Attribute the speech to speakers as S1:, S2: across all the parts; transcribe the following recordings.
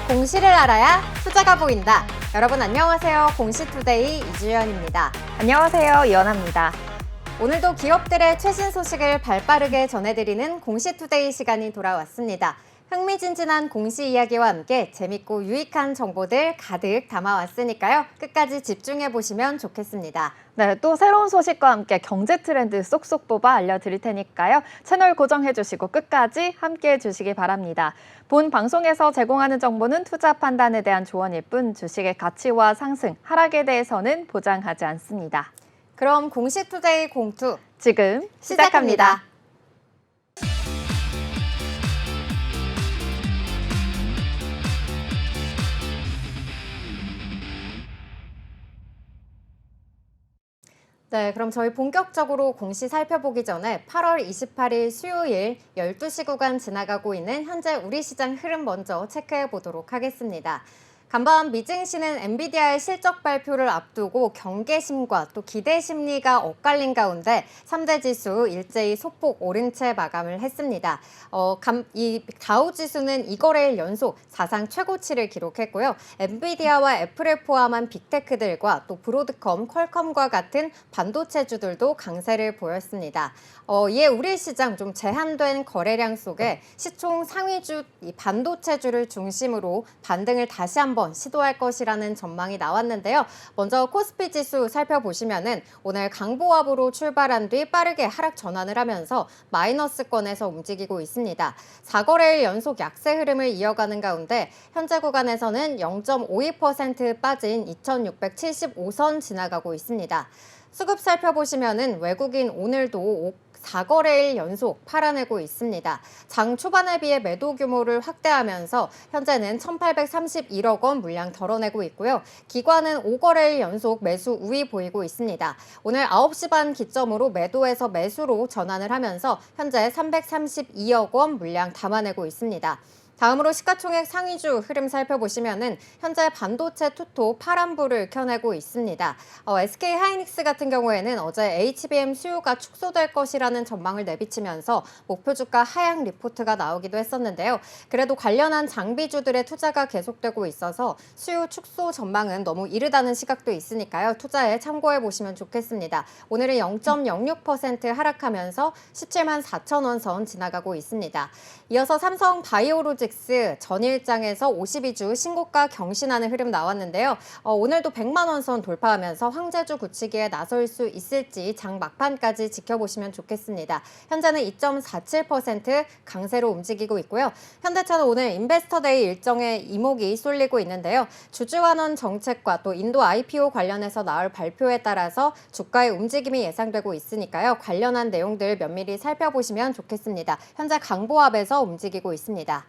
S1: 공시를 알아야 투자가 보인다. 여러분 안녕하세요. 공시투데이 이주연입니다.
S2: 안녕하세요. 이연아입니다.
S1: 오늘도 기업들의 최신 소식을 발빠르게 전해드리는 공시투데이 시간이 돌아왔습니다. 흥미진진한 공시 이야기와 함께 재밌고 유익한 정보들 가득 담아왔으니까요. 끝까지 집중해보시면 좋겠습니다.
S2: 네, 또 새로운 소식과 함께 경제 트렌드 쏙쏙 뽑아 알려드릴 테니까요. 채널 고정해주시고 끝까지 함께해 주시기 바랍니다. 본 방송에서 제공하는 정보는 투자 판단에 대한 조언일 뿐 주식의 가치와 상승, 하락에 대해서는 보장하지 않습니다.
S1: 그럼 공시투데이 공투
S2: 지금
S1: 시작합니다. 네, 그럼 저희 본격적으로 공시 살펴보기 전에 8월 28일 수요일 12시 구간 지나가고 있는 현재 우리 시장 흐름 먼저 체크해 보도록 하겠습니다. 간밤 미증시는 엔비디아의 실적 발표를 앞두고 경계심과 또 기대 심리가 엇갈린 가운데 3대 지수 일제히 소폭 오른 채 마감을 했습니다. 이 다우 지수는 2거래일 연속 사상 최고치를 기록했고요. 엔비디아와 애플을 포함한 빅테크들과 또 브로드컴, 퀄컴과 같은 반도체주들도 강세를 보였습니다. 이에 우리 시장 좀 제한된 거래량 속에 시총 상위주 이 반도체주를 중심으로 반등을 다시 한번 시도할 것이라는 전망이 나왔는데요. 먼저 코스피 지수 살펴보시면은 오늘 강보합으로 출발한 뒤 빠르게 하락 전환을 하면서 마이너스권에서 움직이고 있습니다. 4거래일 연속 약세 흐름을 이어가는 가운데 현재 구간에서는 0.52% 빠진 2675선 지나가고 있습니다. 수급 살펴보시면은 외국인 오늘도 4거래일 연속 팔아내고 있습니다. 장 초반에 비해 매도 규모를 확대하면서 현재는 1,831억 원 물량 덜어내고 있고요. 기관은 5거래일 연속 매수 우위 보이고 있습니다. 오늘 9시 반 기점으로 매도에서 매수로 전환을 하면서 현재 332억 원 물량 담아내고 있습니다. 다음으로 시가총액 상위주 흐름 살펴보시면은 현재 반도체 투톱 파란불을 켜내고 있습니다. SK 하이닉스 같은 경우에는 어제 HBM 수요가 축소될 것이라는 전망을 내비치면서 목표 주가 하향 리포트가 나오기도 했었는데요. 그래도 관련한 장비주들의 투자가 계속되고 있어서 수요 축소 전망은 너무 이르다는 시각도 있으니까요. 투자에 참고해 보시면 좋겠습니다. 오늘은 0.06% 하락하면서 17만 4천 원 선 지나가고 있습니다. 이어서 삼성 바이오로직스 전일장에서 52주 신고가 경신하는 흐름 나왔는데요. 오늘도 100만 원 선 돌파하면서 황제주 굳히기에 나설 수 있을지 장 막판까지 지켜보시면 좋겠습니다. 현재는 2.47% 강세로 움직이고 있고요. 현대차는 오늘 인베스터데이 일정에 이목이 쏠리고 있는데요. 주주환원 정책과 또 인도 IPO 관련해서 나올 발표에 따라서 주가의 움직임이 예상되고 있으니까요. 관련한 내용들 면밀히 살펴보시면 좋겠습니다. 현재 강보합에서 움직이고 있습니다.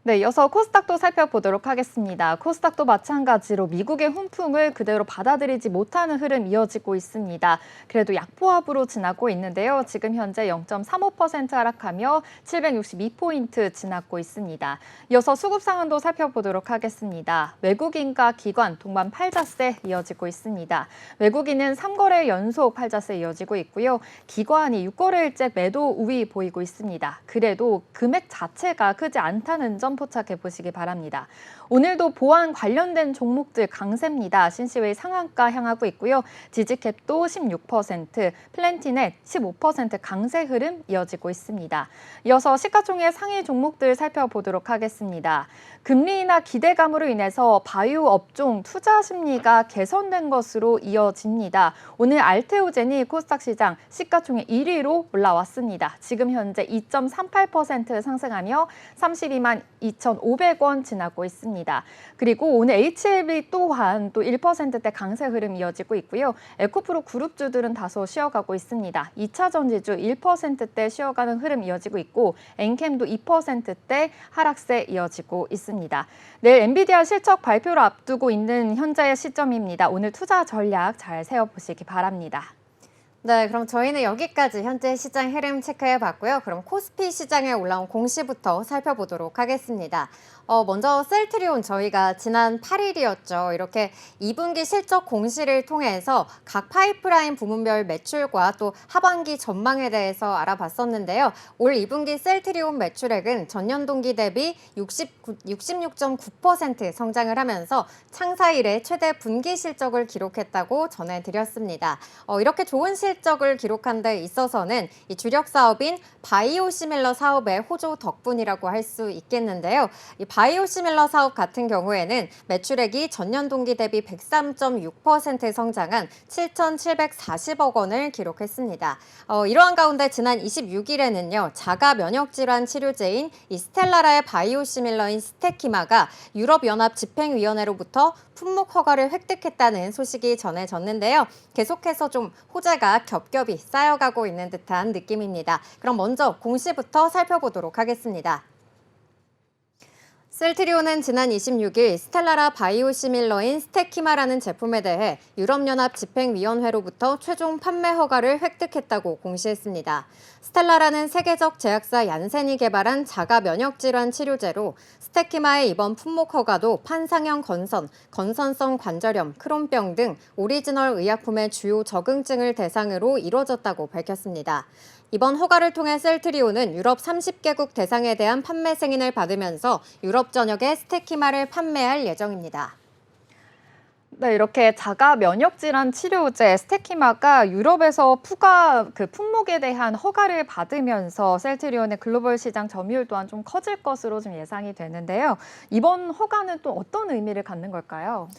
S2: 네, 이어서 코스닥도 살펴보도록 하겠습니다. 코스닥도 마찬가지로 미국의 훈풍을 그대로 받아들이지 못하는 흐름 이어지고 있습니다. 그래도 약보합으로 지나고 있는데요. 지금 현재 0.35% 하락하며 762포인트 지나고 있습니다. 이어서 수급 상황도 살펴보도록 하겠습니다. 외국인과 기관 동반 팔자세 이어지고 있습니다. 외국인은 3거래 연속 팔자세 이어지고 있고요. 기관이 6거래일째 매도 우위 보이고 있습니다. 그래도 금액 자체가 크지 않다는 점 포착해 보시기 바랍니다. 오늘도 보안 관련된 종목들 강세입니다. 신시웨이 상한가 향하고 있고요. 지지캡도 16%, 플랜티넷 15% 강세 흐름 이어지고 있습니다. 이어서 시가총액 상위 종목들 살펴보도록 하겠습니다. 금리 인하 기대감으로 인해서 바이오 업종 투자 심리가 개선된 것으로 이어집니다. 오늘 알테오젠이 코스닥 시장 시가총액 1위로 올라왔습니다. 지금 현재 2.38% 상승하며 32만 2,500원 지나고 있습니다. 그리고 오늘 HLB 또한 또 1%대 강세 흐름 이어지고 있고요. 에코프로 그룹주들은 다소 쉬어가고 있습니다. 2차 전지주 1%대 쉬어가는 흐름 이어지고 있고 엔캠도 2%대 하락세 이어지고 있습니다. 내일 엔비디아 실적 발표를 앞두고 있는 현재의 시점입니다. 오늘 투자 전략 잘 세워보시기 바랍니다.
S1: 네, 그럼 저희는 여기까지 현재 시장 흐름 체크해 봤고요. 그럼 코스피 시장에 올라온 공시부터 살펴보도록 하겠습니다. 먼저 셀트리온 저희가 지난 8일이었죠. 이렇게 2분기 실적 공시를 통해서 각 파이프라인 부문별 매출과 또 하반기 전망에 대해서 알아봤었는데요. 올 2분기 셀트리온 매출액은 전년 동기 대비 66.9% 성장을 하면서 창사 이래 최대 분기 실적을 기록했다고 전해드렸습니다. 이렇게 좋은 실적을 기록한 데 있어서는 이 주력 사업인 바이오시밀러 사업의 호조 덕분이라고 할 수 있겠는데요. 이 바이오시밀러 사업 같은 경우에는 매출액이 전년 동기 대비 103.6% 성장한 7,740억 원을 기록했습니다. 이러한 가운데 지난 26일에는요, 자가 면역 질환 치료제인 이 스텔라라의 바이오시밀러인 스테키마가 유럽연합 집행위원회로부터 품목 허가를 획득했다는 소식이 전해졌는데요. 계속해서 좀 호재가 겹겹이 쌓여가고 있는 듯한 느낌입니다. 그럼 먼저 공시부터 살펴보도록 하겠습니다. 셀트리온은 지난 26일 스텔라라 바이오시밀러인 스테키마라는 제품에 대해 유럽연합 집행위원회로부터 최종 판매 허가를 획득했다고 공시했습니다. 스텔라라는 세계적 제약사 얀센이 개발한 자가 면역질환 치료제로 스테키마의 이번 품목 허가도 판상형 건선, 건선성 관절염, 크론병 등 오리지널 의약품의 주요 적응증을 대상으로 이뤄졌다고 밝혔습니다. 이번 허가를 통해 셀트리온은 유럽 30개국 대상에 대한 판매 승인을 받으면서 유럽 전역에 스테키마를 판매할 예정입니다.
S2: 네, 이렇게 자가 면역 질환 치료제 스테키마가 유럽에서 품목에 대한 허가를 받으면서 셀트리온의 글로벌 시장 점유율 또한 좀 커질 것으로 좀 예상이 되는데요. 이번 허가는 또 어떤 의미를 갖는 걸까요?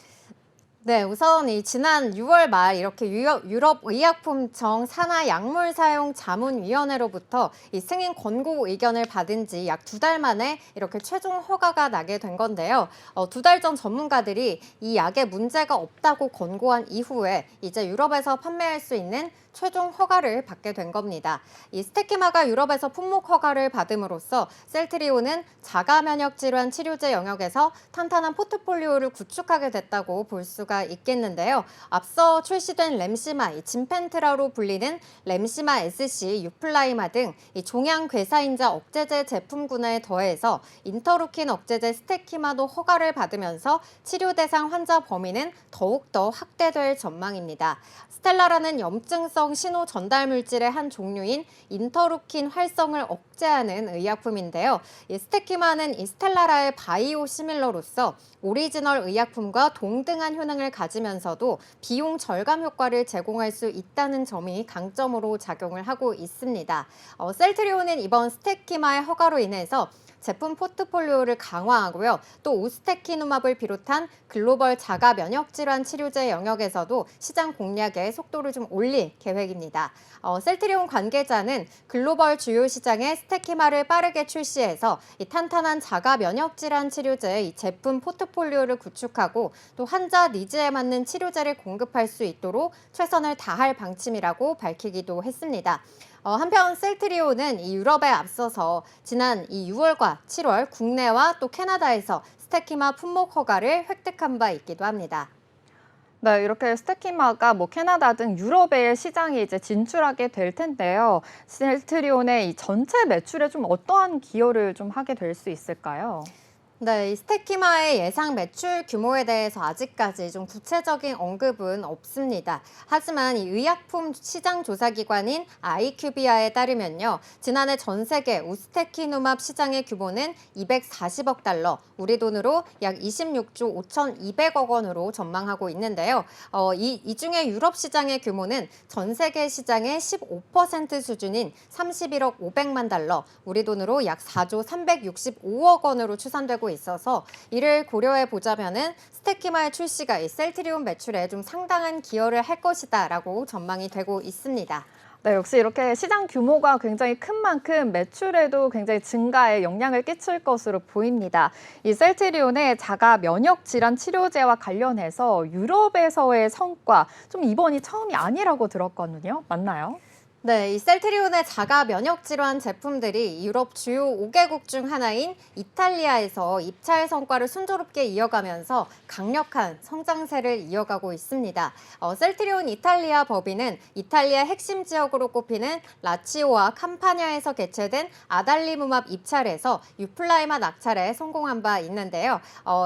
S1: 네, 우선 지난 6월 말 이렇게 유럽 의약품청 산하약물사용자문위원회로부터 이 승인 권고 의견을 받은 지 약 2달 만에 이렇게 최종 허가가 나게 된 건데요. 2달 전 전문가들이 이 약에 문제가 없다고 권고한 이후에 이제 유럽에서 판매할 수 있는 최종 허가를 받게 된 겁니다. 이 스테키마가 유럽에서 품목 허가를 받음으로써 셀트리온은 자가 면역 질환 치료제 영역에서 탄탄한 포트폴리오를 구축하게 됐다고 볼 수가 있겠는데요. 앞서 출시된 램시마, 이 진펜트라로 불리는 램시마 SC, 유플라이마 등 이 종양 괴사인자 억제제 제품군에 더해서 인터루킨 억제제 스테키마도 허가를 받으면서 치료 대상 환자 범위는 더욱더 확대될 전망입니다. 스텔라라는 염증성 신호 전달 물질의 한 종류인 인터루킨 활성을 억제하는 의약품인데요. 이 스테키마는 이 스텔라라의 바이오 시밀러로서 오리지널 의약품과 동등한 효능을 가지면서도 비용 절감 효과를 제공할 수 있다는 점이 강점으로 작용을 하고 있습니다. 셀트리온은 이번 스테키마의 허가로 인해서 제품 포트폴리오를 강화하고요. 또 우스테키누맙을 비롯한 글로벌 자가 면역 질환 치료제 영역에서도 시장 공략의 속도를 좀 올릴 계획입니다. 셀트리온 관계자는 글로벌 주요 시장에 스테키마를 빠르게 출시해서 이 탄탄한 자가 면역 질환 치료제의 이 제품 포트폴리오를 구축하고 또 환자 니즈에 맞는 치료제를 공급할 수 있도록 최선을 다할 방침이라고 밝히기도 했습니다. 한편 셀트리온은 이 유럽에 앞서서 지난 이 6월과 7월 국내와 또 캐나다에서 스테키마 품목 허가를 획득한 바 있기도 합니다.
S2: 네, 이렇게 스테키마가 캐나다 등 유럽의 시장에 이제 진출하게 될 텐데요. 셀트리온의 이 전체 매출에 좀 어떠한 기여를 좀 하게 될 수 있을까요?
S1: 네, 이 스테키마의 예상 매출 규모에 대해서 아직까지 좀 구체적인 언급은 없습니다. 하지만 이 의약품 시장 조사 기관인 IQVIA에 따르면요. 지난해 전 세계 우스테키누맙 시장의 규모는 240억 달러, 우리 돈으로 약 26조 5,200억 원으로 전망하고 있는데요. 이 중에 유럽 시장의 규모는 전 세계 시장의 15% 수준인 31억 500만 달러, 우리 돈으로 약 4조 365억 원으로 추산되고 있어서 이를 고려해 보자면은 스테키마의 출시가 이 셀트리온 매출에 좀 상당한 기여를 할 것이다라고 전망이 되고 있습니다.
S2: 네, 역시 이렇게 시장 규모가 굉장히 큰 만큼 매출에도 굉장히 증가에 영향을 끼칠 것으로 보입니다. 이 셀트리온의 자가 면역 질환 치료제와 관련해서 유럽에서의 성과, 좀 이번이 처음이 아니라고 들었거든요. 맞나요?
S1: 네, 이 셀트리온의 자가 면역 질환 제품들이 유럽 주요 5개국 중 하나인 이탈리아에서 입찰 성과를 순조롭게 이어가면서 강력한 성장세를 이어가고 있습니다. 셀트리온 이탈리아 법인은 이탈리아 핵심 지역으로 꼽히는 라치오와 캄파냐에서 개최된 아달리무맙 입찰에서 유플라이마 낙찰에 성공한 바 있는데요.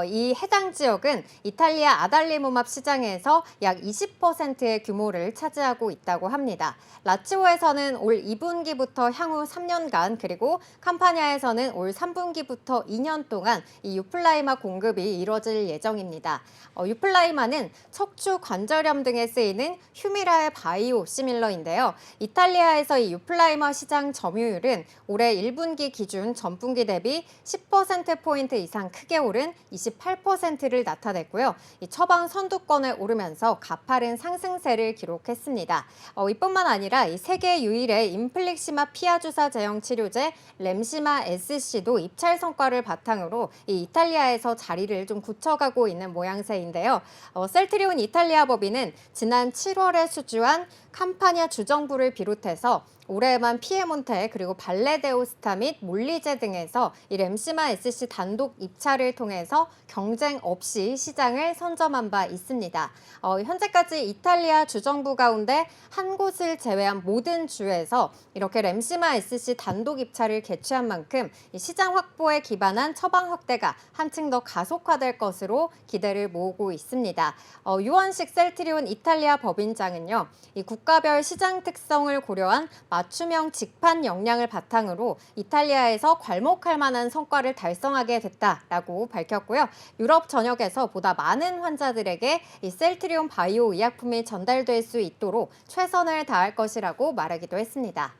S1: 이 해당 지역은 이탈리아 아달리무맙 시장에서 약 20%의 규모를 차지하고 있다고 합니다. 라치오에서는 올 2분기부터 향후 3년간 그리고 캄파냐에서는 올 3분기부터 2년 동안 이 유플라이마 공급이 이뤄질 예정입니다. 유플라이마는 척추 관절염 등에 쓰이는 휴미라의 바이오 시밀러인데요. 이탈리아에서 이 유플라이마 시장 점유율은 올해 1분기 기준 전분기 대비 10%포인트 이상 크게 오른 28%를 나타냈고요. 이 처방 선두권에 오르면서 가파른 상승세를 기록했습니다. 이뿐만 아니라 이 세계 유일의 인플릭시마 피하 주사 제형 치료제 렘시마 SC도 입찰 성과를 바탕으로 이 이탈리아에서 자리를 좀 굳혀가고 있는 모양새인데요. 셀트리온 이탈리아 법인은 지난 7월에 수주한 캄파냐 주정부를 비롯해서 올해만 피에몬테 그리고 발레데오스타 및 몰리제 등에서 이 렘시마 SC 단독 입찰을 통해서 경쟁 없이 시장을 선점한 바 있습니다. 현재까지 이탈리아 주정부 가운데 한 곳을 제외한 모든 주에서 이렇게 렘시마 SC 단독 입찰을 개최한 만큼 이 시장 확보에 기반한 처방 확대가 한층 더 가속화될 것으로 기대를 모으고 있습니다. 유원식 셀트리온 이탈리아 법인장은요, 이 국가별 시장 특성을 고려한 맞춤형 직판 역량을 바탕으로 이탈리아에서 괄목할 만한 성과를 달성하게 됐다라고 밝혔고요. 유럽 전역에서 보다 많은 환자들에게 이 셀트리온 바이오 의약품이 전달될 수 있도록 최선을 다할 것이라고 말하기도 했습니다.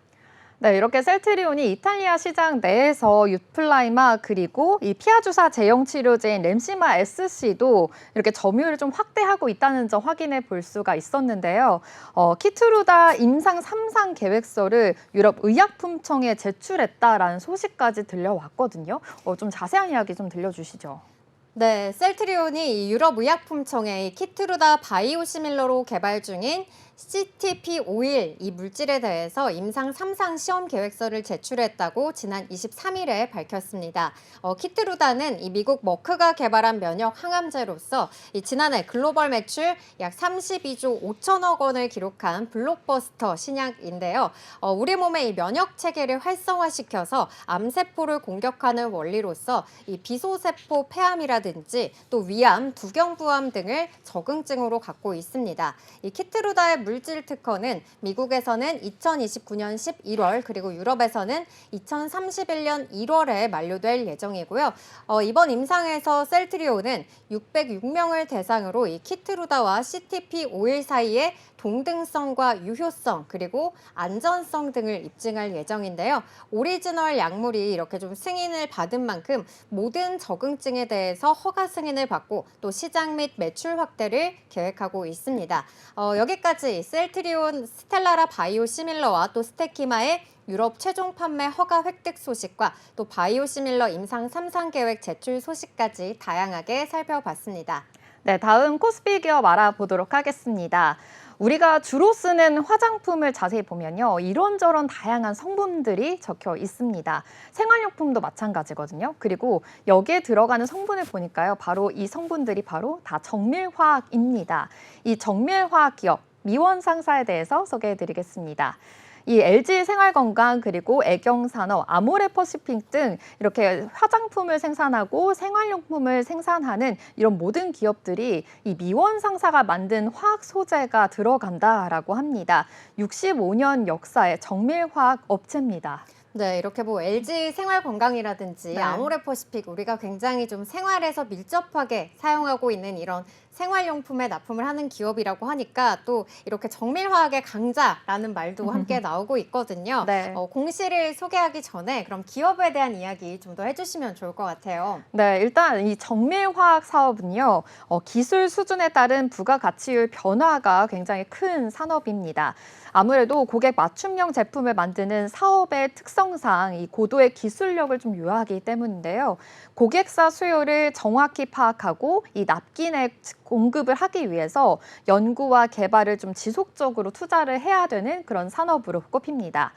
S2: 네, 이렇게 셀트리온이 이탈리아 시장 내에서 유플라이마 그리고 이 피하주사 제형 치료제인 렘시마 SC도 이렇게 점유율을 좀 확대하고 있다는 점 확인해 볼 수가 있었는데요. 키트루다 임상 3상 계획서를 유럽 의약품청에 제출했다라는 소식까지 들려왔거든요. 좀 자세한 이야기 좀 들려주시죠.
S1: 네, 셀트리온이 유럽 의약품청에 키트루다 바이오시밀러로 개발 중인 CTP51 이 물질에 대해서 임상 3상 시험 계획서를 제출했다고 지난 23일에 밝혔습니다. 키트루다는 이 미국 머크가 개발한 면역 항암제로서 지난해 글로벌 매출 약 32조 5천억 원을 기록한 블록버스터 신약인데요. 우리 몸의 이 면역 체계를 활성화시켜서 암세포를 공격하는 원리로서 이 비소세포 폐암이라든지 또 위암, 두경부암 등을 적응증으로 갖고 있습니다. 이 키트루다의 물질 특허는 미국에서는 2029년 11월 그리고 유럽에서는 2031년 1월에 만료될 예정이고요. 이번 임상에서 셀트리온은 606명을 대상으로 이 키트루다와 CTP51 사이에 동등성과 유효성 그리고 안전성 등을 입증할 예정인데요. 오리지널 약물이 이렇게 좀 승인을 받은 만큼 모든 적응증에 대해서 허가 승인을 받고 또 시장 및 매출 확대를 계획하고 있습니다. 여기까지 셀트리온 스텔라라 바이오시밀러와 또 스테키마의 유럽 최종 판매 허가 획득 소식과 또 바이오시밀러 임상 3상 계획 제출 소식까지 다양하게 살펴봤습니다.
S2: 네, 다음 코스피 기업 알아보도록 하겠습니다. 우리가 주로 쓰는 화장품을 자세히 보면요. 이런저런 다양한 성분들이 적혀 있습니다. 생활용품도 마찬가지거든요. 그리고 여기에 들어가는 성분을 보니까요. 바로 이 성분들이 바로 다 정밀화학입니다. 이 정밀화학 기업 미원상사에 대해서 소개해드리겠습니다. 이 LG 생활건강 그리고 애경산업, 아모레퍼시픽 등 이렇게 화장품을 생산하고 생활용품을 생산하는 이런 모든 기업들이 이 미원상사가 만든 화학 소재가 들어간다라고 합니다. 65년 역사의 정밀화학 업체입니다.
S1: 네, 이렇게 뭐 LG 생활건강이라든지
S2: 네.
S1: 아모레퍼시픽 우리가 굉장히 좀 생활에서 밀접하게 사용하고 있는 이런 생활용품에 납품을 하는 기업이라고 하니까 또 이렇게 정밀화학의 강자라는 말도 함께 나오고 있거든요.
S2: 네.
S1: 공시를 소개하기 전에 그럼 기업에 대한 이야기 좀 더 해주시면 좋을 것 같아요.
S2: 네, 일단 이 정밀화학 사업은요, 기술 수준에 따른 부가가치율 변화가 굉장히 큰 산업입니다. 아무래도 고객 맞춤형 제품을 만드는 사업의 특성 특성상 이 고도의 기술력을 좀 요하기 때문인데요. 고객사 수요를 정확히 파악하고 이 납기내 공급을 하기 위해서 연구와 개발을 좀 지속적으로 투자를 해야 되는 그런 산업으로 꼽힙니다.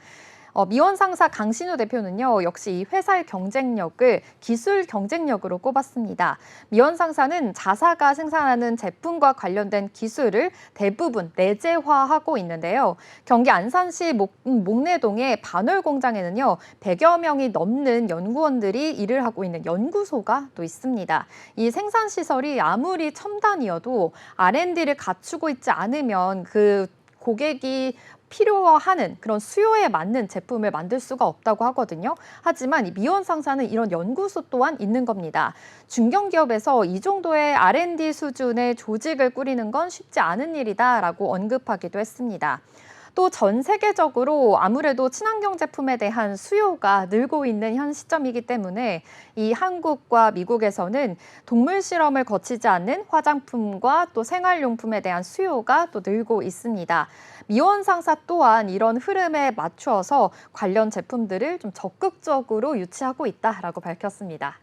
S2: 미원 상사 강신우 대표는요, 역시 이 회사의 경쟁력을 기술 경쟁력으로 꼽았습니다. 미원 상사는 자사가 생산하는 제품과 관련된 기술을 대부분 내재화하고 있는데요. 경기 안산시 목내동의 반월 공장에는요, 100여 명이 넘는 연구원들이 일을 하고 있는 연구소가 또 있습니다. 이 생산 시설이 아무리 첨단이어도 R&D를 갖추고 있지 않으면 그 고객이 필요하는 그런 수요에 맞는 제품을 만들 수가 없다고 하거든요. 하지만 이 미원 상사는 이런 연구소 또한 있는 겁니다. 중견기업에서 이 정도의 R&D 수준의 조직을 꾸리는 건 쉽지 않은 일이다라고 언급하기도 했습니다. 또 전 세계적으로 아무래도 친환경 제품에 대한 수요가 늘고 있는 현 시점이기 때문에 이 한국과 미국에서는 동물 실험을 거치지 않는 화장품과 또 생활용품에 대한 수요가 또 늘고 있습니다. 미원 상사 또한 이런 흐름에 맞추어서 관련 제품들을 좀 적극적으로 유치하고 있다라고 밝혔습니다.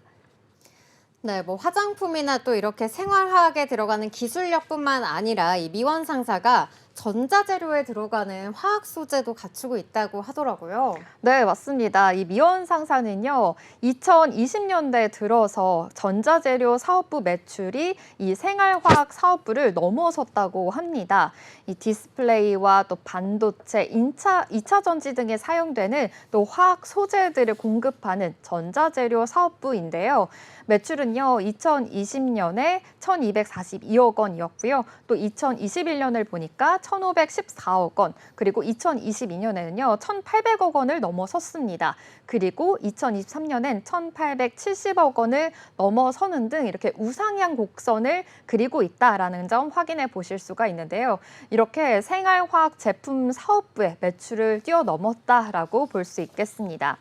S1: 네, 뭐 화장품이나 또 이렇게 생활화학에 들어가는 기술력뿐만 아니라 이 미원 상사가 전자재료에 들어가는 화학 소재도 갖추고 있다고 하더라고요.
S2: 네, 맞습니다. 이 미원 상사는요, 2020년대 들어서 전자재료 사업부 매출이 이 생활화학 사업부를 넘어섰다고 합니다. 이 디스플레이와 또 반도체, 2차 전지 등에 사용되는 또 화학 소재들을 공급하는 전자재료 사업부인데요. 매출은요, 2020년에 1,242억 원이었고요. 또 2021년을 보니까 1,514억 원, 그리고 2022년에는요, 1,800억 원을 넘어섰습니다. 그리고 2023년엔 1,870억 원을 넘어서는 등 이렇게 우상향 곡선을 그리고 있다라는 점 확인해 보실 수가 있는데요. 이렇게 생활화학 제품 사업부의 매출을 뛰어넘었다라고 볼 수 있겠습니다.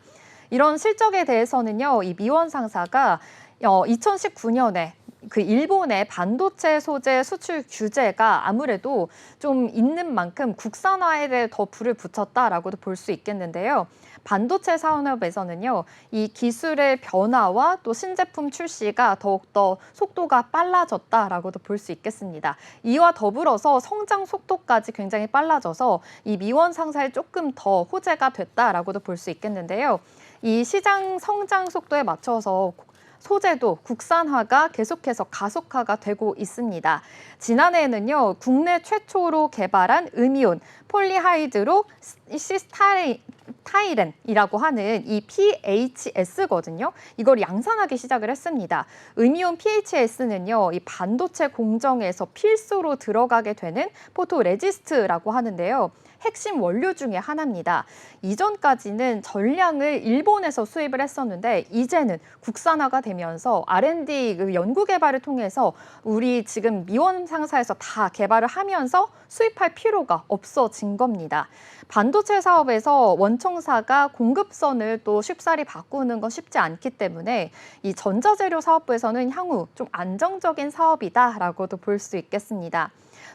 S2: 이런 실적에 대해서는요, 이 미원 상사가 2019년에 그 일본의 반도체 소재 수출 규제가 아무래도 좀 있는 만큼 국산화에 대해 더 불을 붙였다라고도 볼 수 있겠는데요. 반도체 산업에서는요, 이 기술의 변화와 또 신제품 출시가 더욱더 속도가 빨라졌다라고도 볼 수 있겠습니다. 이와 더불어서 성장 속도까지 굉장히 빨라져서 이 미원 상사에 조금 더 호재가 됐다라고도 볼 수 있겠는데요. 이 시장 성장 속도에 맞춰서 소재도 국산화가 계속해서 가속화가 되고 있습니다. 지난해에는요, 국내 최초로 개발한 음이온 폴리하이드로 시스타이렌이라고 하는 이 PHS거든요. 이걸 양산하기 시작을 했습니다. 음이온 PHS는요, 이 반도체 공정에서 필수로 들어가게 되는 포토레지스트라고 하는데요. 핵심 원료 중에 하나입니다. 이전까지는 전량을 일본에서 수입을 했었는데 이제는 국산화가 되면서 R&D 연구 개발을 통해서 우리 지금 미원 상사에서 다 개발을 하면서 수입할 필요가 없어진 겁니다. 반도체 사업에서 원청사가 공급선을 또 쉽사리 바꾸는 건 쉽지 않기 때문에 이 전자재료 사업부에서는 향후 좀 안정적인 사업이다라고도 볼 수 있겠습니다.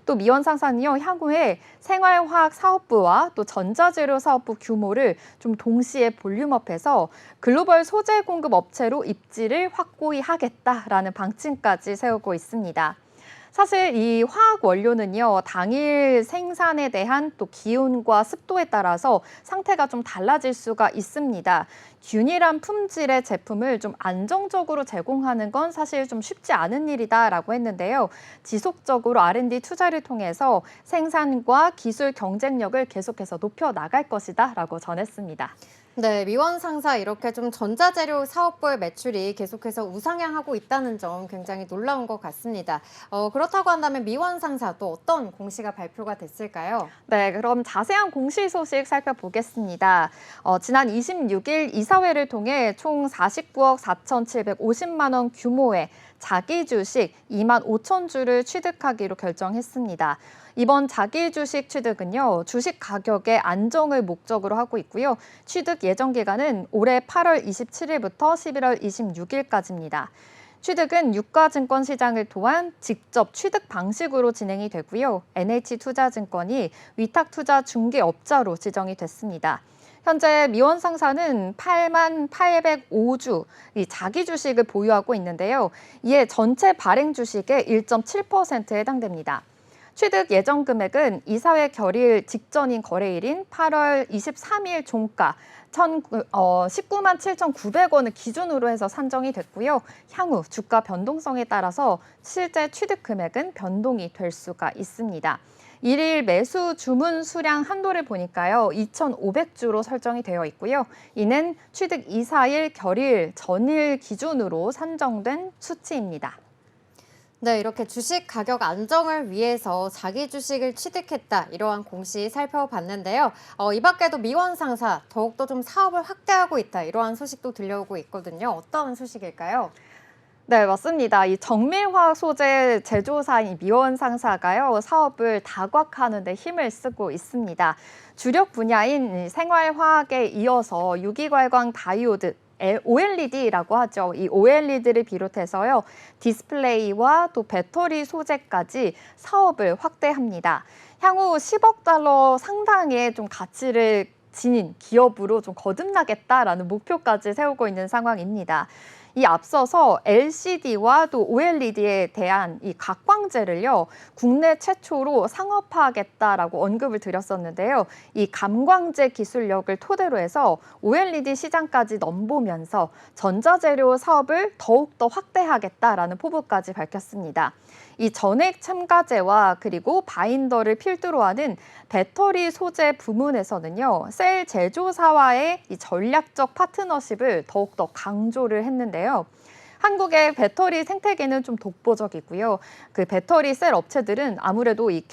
S2: 또 미원 상사는요, 향후에 생활화학 사업부와 또 전자재료 사업부 규모를 좀 동시에 볼륨업해서 글로벌 소재 공급 업체로 입지를 확고히 하겠다라는 방침까지 세우고 있습니다. 사실 이 화학 원료는요, 당일 생산에 대한 또 기온과 습도에 따라서 상태가 좀 달라질 수가 있습니다. 균일한 품질의 제품을 좀 안정적으로 제공하는 건 사실 좀 쉽지 않은 일이다라고 했는데요. 지속적으로 R&D 투자를 통해서 생산과 기술 경쟁력을 계속해서 높여 나갈 것이다라고 전했습니다.
S1: 네, 미원 상사 이렇게 좀 전자재료 사업부의 매출이 계속해서 우상향하고 있다는 점 굉장히 놀라운 것 같습니다. 그렇다고 한다면 미원 상사 또 어떤 공시가 발표가 됐을까요?
S2: 네, 그럼 자세한 공시 소식 살펴보겠습니다. 지난 26일 이사회를 통해 총 49억 4,750만 원 규모의 자기 주식 2만 5천 주를 취득하기로 결정했습니다. 이번 자기 주식 취득은요, 주식 가격의 안정을 목적으로 하고 있고요. 취득 예정 기간은 올해 8월 27일부터 11월 26일까지입니다. 취득은 유가증권 시장을 통한 직접 취득 방식으로 진행이 되고요. NH투자증권이 위탁투자 중개업자로 지정이 됐습니다. 현재 미원 상사는 8만 805주 이 자기 주식을 보유하고 있는데요. 이에 전체 발행 주식의 1.7%에 해당됩니다. 취득 예정 금액은 이사회 결의일 직전인 거래일인 8월 23일 종가 19만 7,900원을 기준으로 해서 산정이 됐고요. 향후 주가 변동성에 따라서 실제 취득 금액은 변동이 될 수가 있습니다. 일일 매수 주문 수량 한도를 보니까요. 2,500주로 설정이 되어 있고요. 이는 취득 이사일 결의일 전일 기준으로 산정된 수치입니다.
S1: 네, 이렇게 주식 가격 안정을 위해서 자기 주식을 취득했다. 이러한 공시 살펴봤는데요. 이 밖에도 미원 상사 더욱더 좀 사업을 확대하고 있다. 이러한 소식도 들려오고 있거든요. 어떤 소식일까요?
S2: 네, 맞습니다. 이 정밀화학 소재 제조사인 미원 상사가요, 사업을 다각화하는 데 힘을 쓰고 있습니다. 주력 분야인 생활화학에 이어서 유기관광 다이오드, OLED라고 하죠. 이 OLED를 비롯해서요, 디스플레이와 또 배터리 소재까지 사업을 확대합니다. 향후 10억 달러 상당의 좀 가치를 지닌 기업으로 좀 거듭나겠다라는 목표까지 세우고 있는 상황입니다. 이 앞서서 LCD와 또 OLED에 대한 이 각광제를요, 국내 최초로 상업화하겠다라고 언급을 드렸었는데요. 이 감광제 기술력을 토대로 해서 OLED 시장까지 넘보면서 전자재료 사업을 더욱더 확대하겠다라는 포부까지 밝혔습니다. 이 전액 첨가제와 그리고 바인더를 필두로 하는 배터리 소재 부문에서는요, 셀 제조사와의 이 전략적 파트너십을 더욱더 강조를 했는데요. 한국의 배터리 생태계는 좀 독보적이고요. 그 배터리 셀 업체들은 아무래도 이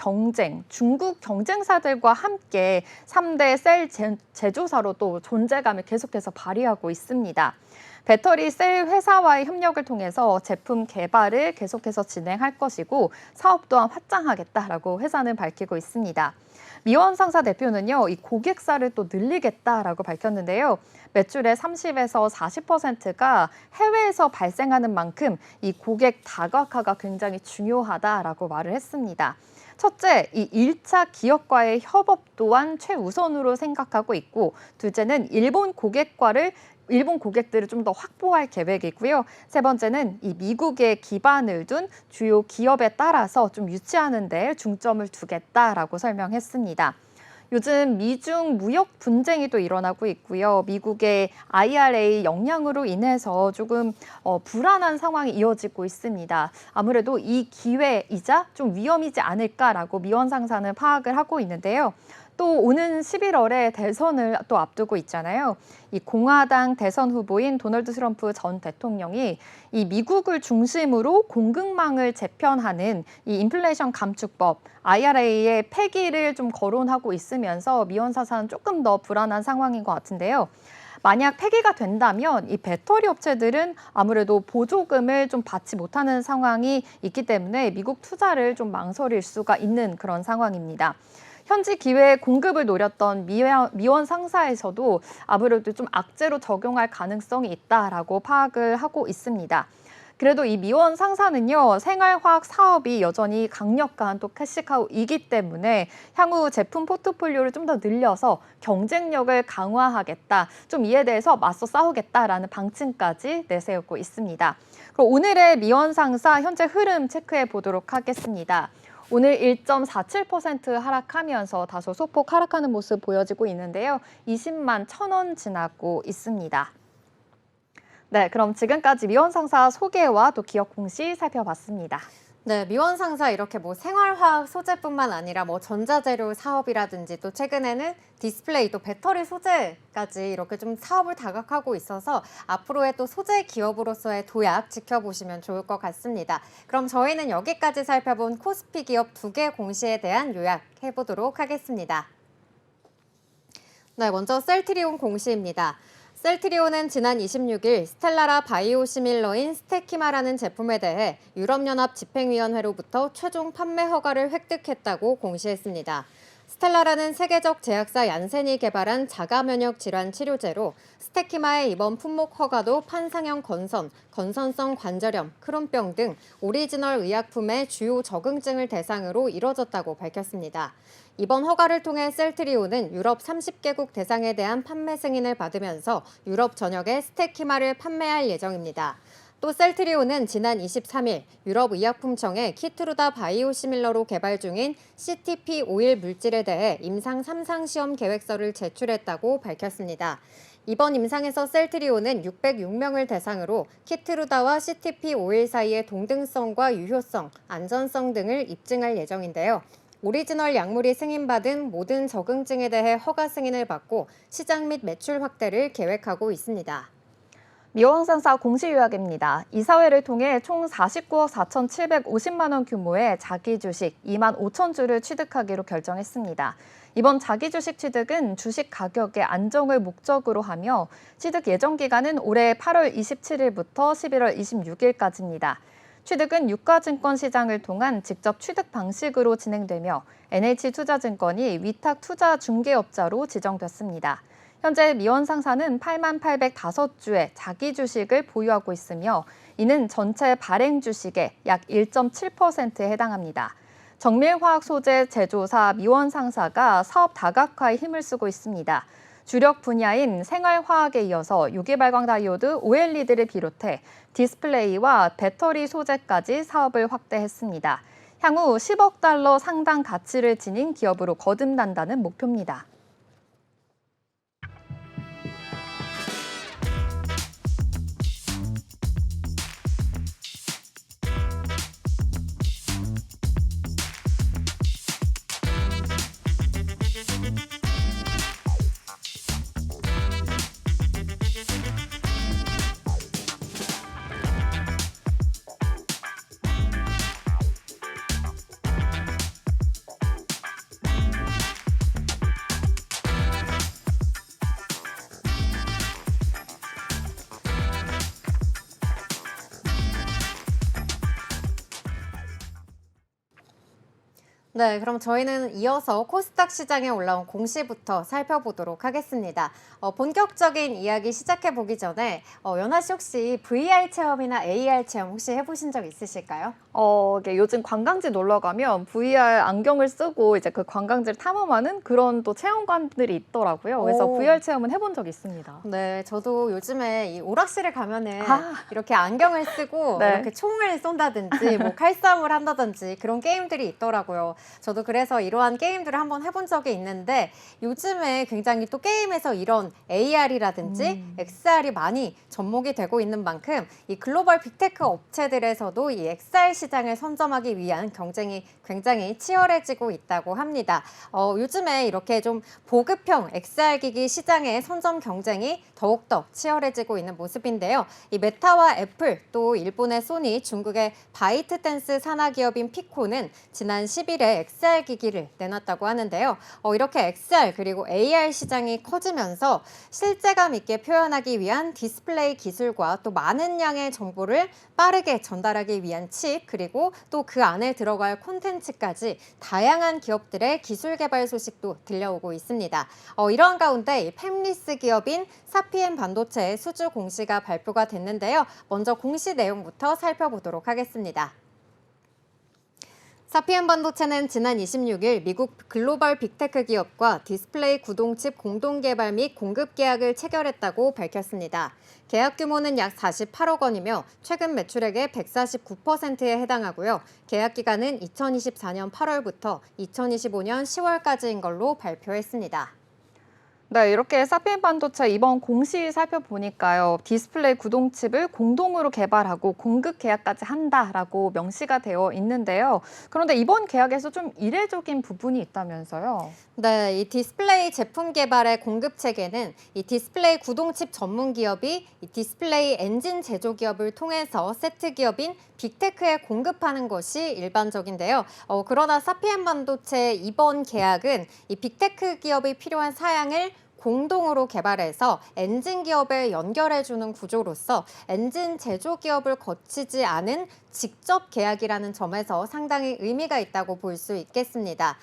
S2: 중국 경쟁사들과 함께 3대 셀 제조사로 또 존재감을 계속해서 발휘하고 있습니다. 배터리 셀 회사와의 협력을 통해서 제품 개발을 계속해서 진행할 것이고 사업 또한 확장하겠다라고 회사는 밝히고 있습니다. 미원 상사 대표는요, 이 고객사를 또 늘리겠다라고 밝혔는데요. 매출의 30에서 40%가 해외에서 발생하는 만큼 이 고객 다각화가 굉장히 중요하다라고 말을 했습니다. 첫째, 이 1차 기업과의 협업 또한 최우선으로 생각하고 있고, 둘째는 일본 고객들을 좀 더 확보할 계획이고요. 세 번째는 이 미국에 기반을 둔 주요 기업에 따라서 좀 유치하는 데 중점을 두겠다라고 설명했습니다. 요즘 미중 무역 분쟁이 또 일어나고 있고요. 미국의 IRA 영향으로 인해서 조금 불안한 상황이 이어지고 있습니다. 아무래도 이 기회이자 좀 위험이지 않을까라고 미원 상사는 파악을 하고 있는데요. 또 오는 11월에 대선을 또 앞두고 있잖아요. 이 공화당 대선 후보인 도널드 트럼프 전 대통령이 이 미국을 중심으로 공급망을 재편하는 이 인플레이션 감축법 IRA의 폐기를 좀 거론하고 있으면서 미원 사사는 조금 더 불안한 상황인 것 같은데요. 만약 폐기가 된다면 이 배터리 업체들은 아무래도 보조금을 좀 받지 못하는 상황이 있기 때문에 미국 투자를 좀 망설일 수가 있는 그런 상황입니다. 현지 기회에 공급을 노렸던 미원 상사에서도 아무래도 좀 악재로 적용할 가능성이 있다라고 파악을 하고 있습니다. 그래도 이 미원 상사는요, 생활화학 사업이 여전히 강력한 또 캐시카우이기 때문에 향후 제품 포트폴리오를 좀 더 늘려서 경쟁력을 강화하겠다, 좀 이에 대해서 맞서 싸우겠다라는 방침까지 내세우고 있습니다. 그럼 오늘의 미원 상사 현재 흐름 체크해 보도록 하겠습니다. 오늘 1.47% 하락하면서 다소 소폭 하락하는 모습 보여지고 있는데요. 20만 1,000원 지나고 있습니다. 네, 그럼 지금까지 미원 상사 소개와 또 기업 공시 살펴봤습니다.
S1: 네, 미원 상사 이렇게 뭐 생활화학 소재뿐만 아니라 뭐 전자재료 사업이라든지 또 최근에는 디스플레이 또 배터리 소재까지 이렇게 좀 사업을 다각하고 있어서 앞으로의 또 소재 기업으로서의 도약 지켜보시면 좋을 것 같습니다. 그럼 저희는 여기까지 살펴본 코스피 기업 2개 공시에 대한 요약해보도록 하겠습니다. 네, 먼저 셀트리온 공시입니다. 셀트리온은 지난 26일 스텔라라 바이오시밀러인 스테키마라는 제품에 대해 유럽연합 집행위원회로부터 최종 판매 허가를 획득했다고 공시했습니다. 스텔라라는 세계적 제약사 얀센이 개발한 자가면역 질환 치료제로 스테키마의 이번 품목 허가도 판상형 건선, 건선성 관절염, 크론병 등 오리지널 의약품의 주요 적응증을 대상으로 이뤄졌다고 밝혔습니다. 이번 허가를 통해 셀트리온은 유럽 30개국 대상에 대한 판매 승인을 받으면서 유럽 전역에 스테키마를 판매할 예정입니다. 또 셀트리온은 지난 23일 유럽의약품청에 키트루다 바이오시밀러로 개발 중인 CTP51 물질에 대해 임상 3상 시험 계획서를 제출했다고 밝혔습니다. 이번 임상에서 셀트리온은 606명을 대상으로 키트루다와 CTP51 사이의 동등성과 유효성, 안전성 등을 입증할 예정인데요. 오리지널 약물이 승인받은 모든 적응증에 대해 허가 승인을 받고 시장 및 매출 확대를 계획하고 있습니다.
S2: 미원상사 공시요약입니다. 이사회를 통해 총 49억 4,750만 원 규모의 자기 주식 2만 5천 주를 취득하기로 결정했습니다. 이번 자기 주식 취득은 주식 가격의 안정을 목적으로 하며 취득 예정 기간은 올해 8월 27일부터 11월 26일까지입니다. 취득은 유가증권 시장을 통한 직접 취득 방식으로 진행되며 NH투자증권이 위탁 투자 중개업자로 지정됐습니다. 현재 미원 상사는 8만 805주의 자기 주식을 보유하고 있으며 이는 전체 발행 주식의 약 1.7%에 해당합니다. 정밀화학 소재 제조사 미원 상사가 사업 다각화에 힘을 쓰고 있습니다. 주력 분야인 생활화학에 이어서 유기발광 다이오드, OLED를 비롯해 디스플레이와 배터리 소재까지 사업을 확대했습니다. 향후 10억 달러 상당 가치를 지닌 기업으로 거듭난다는 목표입니다.
S1: 네, 그럼 저희는 이어서 코스닥 시장에 올라온 공시부터 살펴보도록 하겠습니다. 본격적인 이야기 시작해보기 전에 연아 씨 혹시 VR 체험이나 AR 체험 혹시 해보신 적 있으실까요?
S2: 이게 요즘 관광지 놀러 가면 VR 안경을 쓰고 이제 그 관광지를 탐험하는 그런 또 체험관들이 있더라고요. 그래서
S1: 오.
S2: VR 체험은 해본 적이 있습니다.
S1: 네, 저도 요즘에 이 오락실에 가면은
S2: 아.
S1: 이렇게 안경을 쓰고
S2: 네.
S1: 이렇게 총을 쏜다든지 뭐 칼싸움을 한다든지 그런 게임들이 있더라고요. 저도 그래서 이러한 게임들을 한번 해본 적이 있는데 요즘에 굉장히 또 게임에서 이런 AR이라든지 XR이 많이 접목이 되고 있는 만큼 이 글로벌 빅테크 업체들에서도 이 XR 시장을 선점하기 위한 경쟁이 굉장히 치열해지고 있다고 합니다. 요즘에 이렇게 좀 보급형 XR 기기 시장의 선점 경쟁이 더욱더 치열해지고 있는 모습인데요. 이 메타와 애플, 또 일본의 소니, 중국의 바이트댄스 산하 기업인 피코는 지난 10일에 XR 기기를 내놨다고 하는데요. 이렇게 XR 그리고 AR 시장이 커지면서 실제감 있게 표현하기 위한 디스플레이 기술과 또 많은 양의 정보를 빠르게 전달하기 위한 칩, 그리고 또 그 안에 들어갈 콘텐츠까지 다양한 기업들의 기술 개발 소식도 들려오고 있습니다. 이러한 가운데 이 팹리스 기업인 사피엔 반도체의 수주 공시가 발표가 됐는데요. 먼저 공시 내용부터 살펴보도록 하겠습니다. 사피엔 반도체는 지난 26일 미국 글로벌 빅테크 기업과 디스플레이 구동칩 공동 개발 및 공급 계약을 체결했다고 밝혔습니다. 계약 규모는 약 48억 원이며 최근 매출액의 149%에 해당하고요. 계약 기간은 2024년 8월부터 2025년 10월까지인 걸로 발표했습니다.
S2: 네, 이렇게 사피엔 반도체 이번 공시 살펴보니까요. 디스플레이 구동칩을 공동으로 개발하고 공급 계약까지 한다라고 명시가 되어 있는데요. 그런데 이번 계약에서 좀 이례적인 부분이 있다면서요.
S1: 네, 이 디스플레이 제품 개발의 공급 체계는 이 디스플레이 구동칩 전문 기업이 이 디스플레이 엔진 제조 기업을 통해서 세트 기업인 빅테크에 공급하는 것이 일반적인데요. 그러나 사피엔 반도체 이번 계약은 이 빅테크 기업이 필요한 사양을 공동으로 개발해서 엔진 기업에 연결해주는 구조로서 엔진 제조 기업을 거치지 않은 직접 계약이라는 점에서 상당히 의미가 있다고 볼 수 있겠습니다.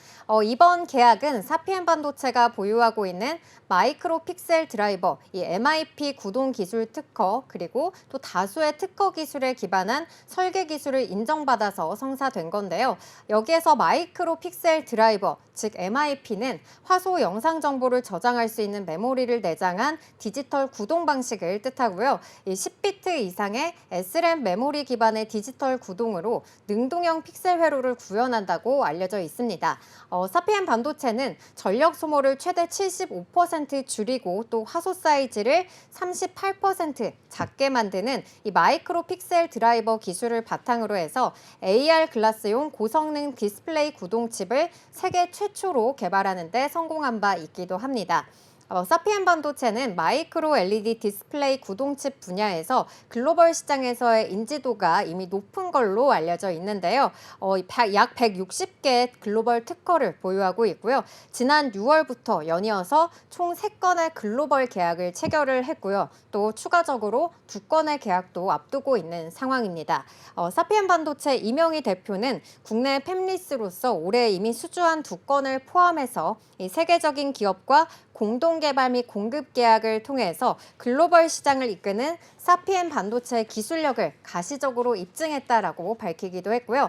S1: 이번 계약은 사피엔 반도체가 보유하고 있는 마이크로 픽셀 드라이버, 이 MIP 구동 기술 특허, 그리고 또 다수의 특허 기술에 기반한 설계 기술을 인정받아서 성사된 건데요. 여기에서 마이크로 픽셀 드라이버, 즉 MIP는 화소 영상 정보를 저장할 수 있는 메모리를 내장한 디지털 구동 방식을 뜻하고요. 이 10비트 이상의 SRAM 메모리 기반의 디지털 구동으로 능동형 픽셀 회로를 구현한다고 알려져 있습니다. 사피엔 반도체는 전력 소모를 최대 75% 줄이고 또 화소 사이즈를 38% 작게 만드는 이 마이크로 픽셀 드라이버 기술을 바탕으로 해서 AR 글라스용 고성능 디스플레이 구동 칩을 세계 최초로 개발하는 데 성공한 바 있기도 합니다. 사피엔 반도체는 마이크로 LED 디스플레이 구동칩 분야에서 글로벌 시장에서의 인지도가 이미 높은 걸로 알려져 있는데요. 약 160개 글로벌 특허를 보유하고 있고요. 지난 6월부터 연이어서 총 3건의 글로벌 계약을 체결을 했고요. 또 추가적으로 2건의 계약도 앞두고 있는 상황입니다. 사피엔 반도체 이명희 대표는 국내 팹리스로서 올해 이미 수주한 2건을 포함해서 이 세계적인 기업과 공동 개발 및 공급 계약을 통해서 글로벌 시장을 이끄는 사피엔 반도체 기술력을 가시적으로 입증했다라고 밝히기도 했고요.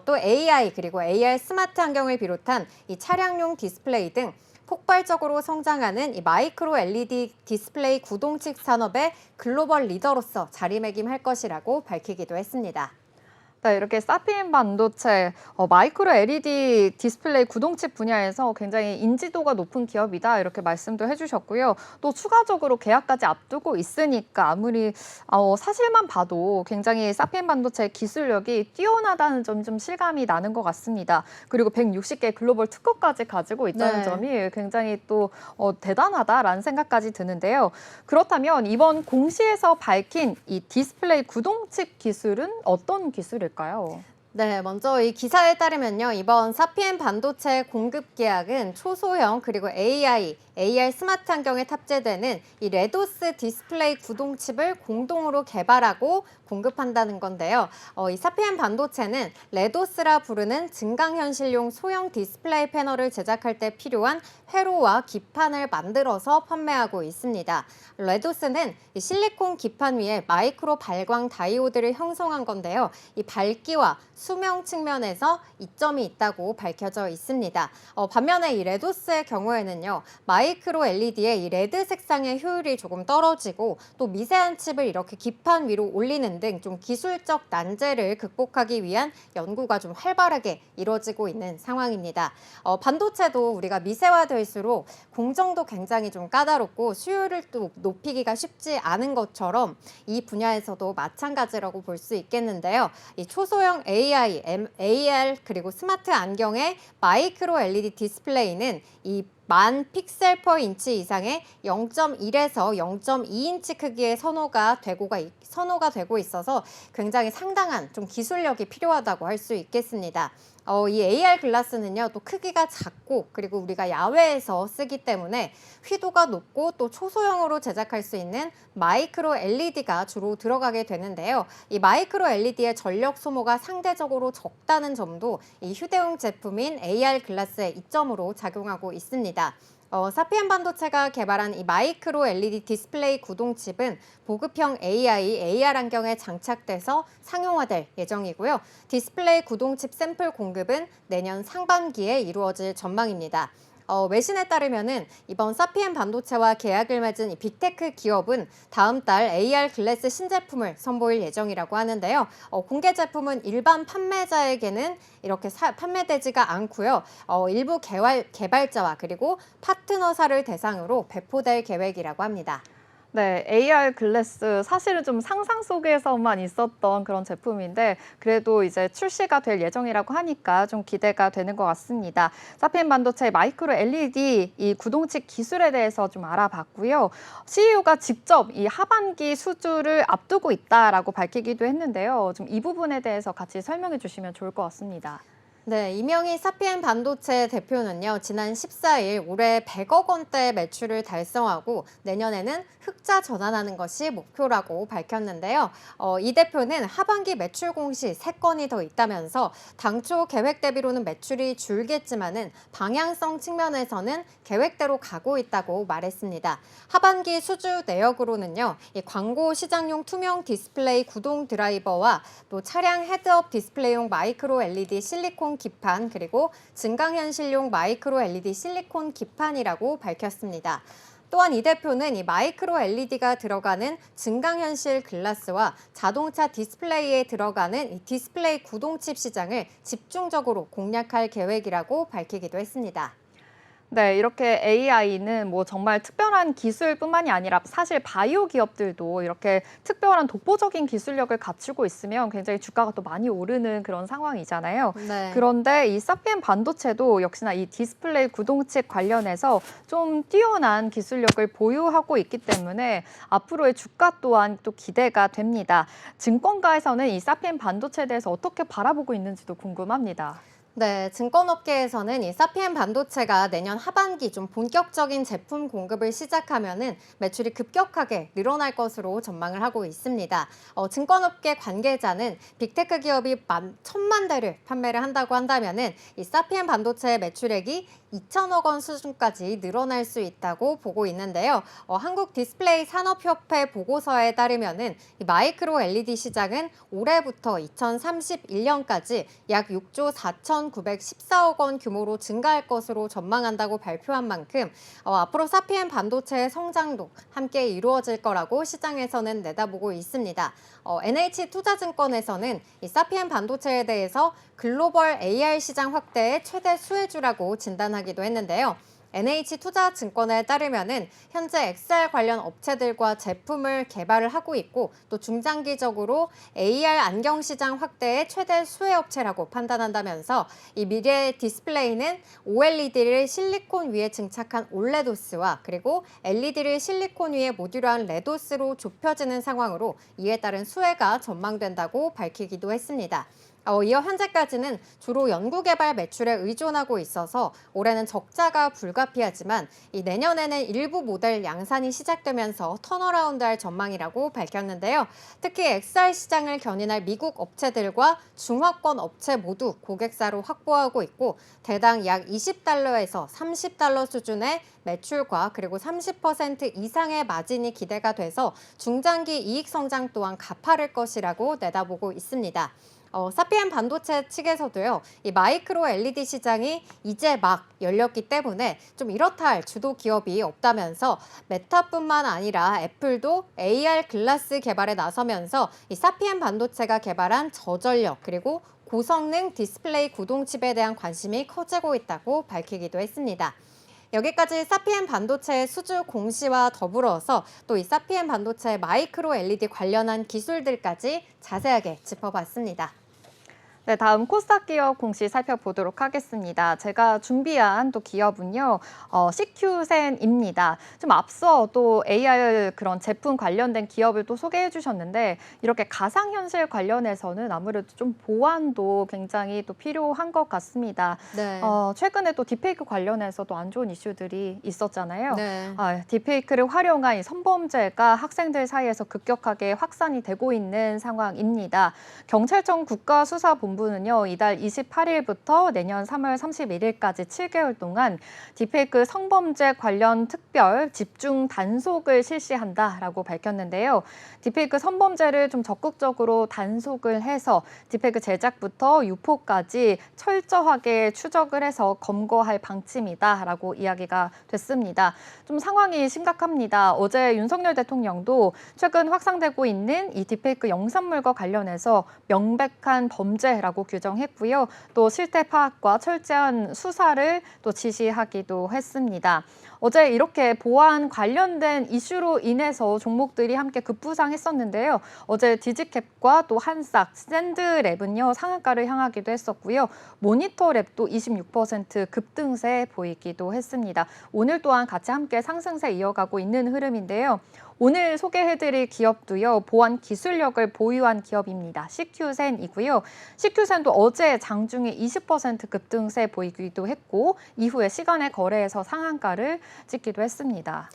S1: 또 AI 그리고 AR 스마트 안경을 비롯한 이 차량용 디스플레이 등 폭발적으로 성장하는 이 마이크로 LED 디스플레이 구동칩 산업의 글로벌 리더로서 자리매김할 것이라고 밝히기도 했습니다.
S2: 네, 이렇게 사피엔 반도체, 마이크로 LED 디스플레이 구동칩 분야에서 굉장히 인지도가 높은 기업이다 이렇게 말씀도 해주셨고요. 또 추가적으로 계약까지 앞두고 있으니까 아무리 사실만 봐도 굉장히 사피엔 반도체 기술력이 뛰어나다는 점이 좀 실감이 나는 것 같습니다. 그리고 160개 글로벌 특허까지 가지고 있다는
S1: 네.
S2: 점이 굉장히 또 대단하다라는 생각까지 드는데요. 그렇다면 이번 공시에서 밝힌 이 디스플레이 구동칩 기술은 어떤 기술일까요?
S1: 네, 먼저 이 기사에 따르면요. 이번 사피엔 반도체 공급 계약은 초소형 그리고 AI, AR 스마트 안경에 탑재되는 이 레도스 디스플레이 구동칩을 공동으로 개발하고 공급한다는 건데요. 이 사피엔 반도체는 레도스라 부르는 증강현실용 소형 디스플레이 패널을 제작할 때 필요한 회로와 기판을 만들어서 판매하고 있습니다. 레도스는 이 실리콘 기판 위에 마이크로 발광 다이오드를 형성한 건데요. 이 밝기와 수명 측면에서 이점이 있다고 밝혀져 있습니다. 반면에 이 레도스의 경우에는요, 마이크로 LED의 이 레드 색상의 효율이 조금 떨어지고 또 미세한 칩을 이렇게 기판 위로 올리는 등 좀 기술적 난제를 극복하기 위한 연구가 좀 활발하게 이루어지고 있는 상황입니다. 반도체도 우리가 미세화될수록 공정도 굉장히 좀 까다롭고 수요를 또 높이기가 쉽지 않은 것처럼 이 분야에서도 마찬가지라고 볼 수 있겠는데요. 이 초소형 AI, AR 그리고 스마트 안경의 마이크로 LED 디스플레이는 이 10,000 픽셀 퍼 인치 이상의 0.1에서 0.2인치 크기의 선호가 되고 있어서 굉장히 상당한 좀 기술력이 필요하다고 할 수 있겠습니다. 이 AR 글라스는요, 또 크기가 작고 그리고 우리가 야외에서 쓰기 때문에 휘도가 높고 또 초소형으로 제작할 수 있는 마이크로 LED가 주로 들어가게 되는데요. 이 마이크로 LED의 전력 소모가 상대적으로 적다는 점도 이 휴대용 제품인 AR 글라스의 이점으로 작용하고 있습니다. 사피엔 반도체가 개발한 이 마이크로 LED 디스플레이 구동칩은 보급형 AI, AR 안경에 장착돼서 상용화될 예정이고요. 디스플레이 구동칩 샘플 공급은 내년 상반기에 이루어질 전망입니다. 외신에 따르면은 이번 사피엔 반도체와 계약을 맺은 이 빅테크 기업은 다음 달 AR 글래스 신제품을 선보일 예정이라고 하는데요. 공개 제품은 일반 판매자에게는 이렇게 판매되지가 않고요. 일부 개발자와 그리고 파트너사를 대상으로 배포될 계획이라고 합니다.
S2: 네, AR 글래스 사실은 좀 상상 속에서만 있었던 그런 제품인데 그래도 이제 출시가 될 예정이라고 하니까 좀 기대가 되는 것 같습니다. 사피엔 반도체 마이크로 LED 이 구동칩 기술에 대해서 좀 알아봤고요. CEO가 직접 이 하반기 수주를 앞두고 있다라고 밝히기도 했는데요. 좀 이 부분에 대해서 같이 설명해 주시면 좋을 것 같습니다.
S1: 네, 이명희 사피엔 반도체 대표는요, 지난 14일 올해 100억 원대 매출을 달성하고 내년에는 흑자 전환하는 것이 목표라고 밝혔는데요. 이 대표는 하반기 매출 공시 3건이 더 있다면서 당초 계획 대비로는 매출이 줄겠지만은 방향성 측면에서는 계획대로 가고 있다고 말했습니다. 하반기 수주 내역으로는요, 이 광고 시장용 투명 디스플레이 구동 드라이버와 또 차량 헤드업 디스플레이용 마이크로 LED 실리콘 기판 그리고 증강현실용 마이크로 LED 실리콘 기판이라고 밝혔습니다. 또한 이 대표는 이 마이크로 LED가 들어가는 증강현실 글라스와 자동차 디스플레이에 들어가는 이 디스플레이 구동칩 시장을 집중적으로 공략할 계획이라고 밝히기도 했습니다.
S2: 네, 이렇게 AI는 뭐 정말 특별한 기술뿐만이 아니라 사실 바이오 기업들도 이렇게 특별한 독보적인 기술력을 갖추고 있으면 굉장히 주가가 또 많이 오르는 그런 상황이잖아요.
S1: 네.
S2: 그런데 이 사피엔 반도체도 역시나 이 디스플레이 구동칩 관련해서 좀 뛰어난 기술력을 보유하고 있기 때문에 앞으로의 주가 또한 또 기대가 됩니다. 증권가에서는 이 사피엔 반도체에 대해서 어떻게 바라보고 있는지도 궁금합니다.
S1: 네, 증권업계에서는 이 사피엔 반도체가 내년 하반기 좀 본격적인 제품 공급을 시작하면은 매출이 급격하게 늘어날 것으로 전망을 하고 있습니다. 증권업계 관계자는 빅테크 기업이 1,000만 대를 판매를 한다고 한다면은 이 사피엔 반도체 매출액이 2천억 원 수준까지 늘어날 수 있다고 보고 있는데요. 한국 디스플레이 산업협회 보고서에 따르면은 이 마이크로 LED 시장은 올해부터 2031년까지 약 6조 4,914억 원 규모로 증가할 것으로 전망한다고 발표한 만큼 앞으로 사피엔 반도체의 성장도 함께 이루어질 거라고 시장에서는 내다보고 있습니다. NH투자증권에서는 이 사피엔 반도체에 대해서 글로벌 AR 시장 확대의 최대 수혜주라고 진단하기도 했는데요. NH투자증권에 따르면은 현재 XR 관련 업체들과 제품을 개발을 하고 있고 또 중장기적으로 AR 안경 시장 확대의 최대 수혜 업체라고 판단한다면서 이 미래의 디스플레이는 OLED를 실리콘 위에 증착한 올레도스와 그리고 LED를 실리콘 위에 모듈화한 레도스로 좁혀지는 상황으로 이에 따른 수혜가 전망된다고 밝히기도 했습니다. 이어 현재까지는 주로 연구개발 매출에 의존하고 있어서 올해는 적자가 불가피하지만 이 내년에는 일부 모델 양산이 시작되면서 턴어라운드할 전망이라고 밝혔는데요. 특히 XR 시장을 견인할 미국 업체들과 중화권 업체 모두 고객사로 확보하고 있고 대당 약 20달러에서 30달러 수준의 매출과 그리고 30% 이상의 마진이 기대가 돼서 중장기 이익 성장 또한 가파를 것이라고 내다보고 있습니다. 사피엔 반도체 측에서도요, 이 마이크로 LED 시장이 이제 막 열렸기 때문에 좀 이렇다 할 주도 기업이 없다면서 메타뿐만 아니라 애플도 AR 글라스 개발에 나서면서 이 사피엔 반도체가 개발한 저전력 그리고 고성능 디스플레이 구동칩에 대한 관심이 커지고 있다고 밝히기도 했습니다. 여기까지 사피엔 반도체의 수주 공시와 더불어서 또 이 사피엔 반도체 마이크로 LED 관련한 기술들까지 자세하게 짚어봤습니다.
S2: 네, 다음 코스닥 기업 공시 살펴보도록 하겠습니다. 제가 준비한 또 기업은요, CQ센입니다. 좀 앞서 또 AR 그런 제품 관련된 기업을 또 소개해 주셨는데 이렇게 가상현실 관련해서는 아무래도 좀 보완도 굉장히 또 필요한 것 같습니다.
S1: 네.
S2: 최근에 또 딥페이크 관련해서도 안 좋은 이슈들이 있었잖아요.
S1: 네.
S2: 딥페이크를 활용한 이 성범죄가 학생들 사이에서 급격하게 확산이 되고 있는 상황입니다. 경찰청 국가수사본부는요, 이달 28일부터 내년 3월 31일까지 7개월 동안 딥페이크 성범죄 관련 특별 집중 단속을 실시한다라고 밝혔는데요. 딥페이크 성범죄를 좀 적극적으로 단속을 해서 딥페이크 제작부터 유포까지 철저하게 추적을 해서 검거할 방침이다라고 이야기가 됐습니다. 좀 상황이 심각합니다. 어제 윤석열 대통령도 최근 확산되고 있는 이 딥페이크 영상물과 관련해서 명백한 범죄라고 규정했고요. 또 실태 파악과 철저한 수사를 또 지시하기도 했습니다. 어제 이렇게 보안 관련된 이슈로 인해서 종목들이 함께 급부상했었는데요. 어제 디지캡과 또 한싹, 샌드랩은요 상한가를 향하기도 했었고요. 모니터랩도 26% 급등세 보이기도 했습니다. 오늘 또한 같이 함께 상승세 이어가고 있는 흐름인데요. 오늘 소개해드릴 기업도요, 보안 기술력을 보유한 기업입니다. CQ센이고요. CQ센도 어제 장중에 20% 급등세 보이기도 했고, 이후에 시간의 거래에서 상한가를 찍기도 했습니다.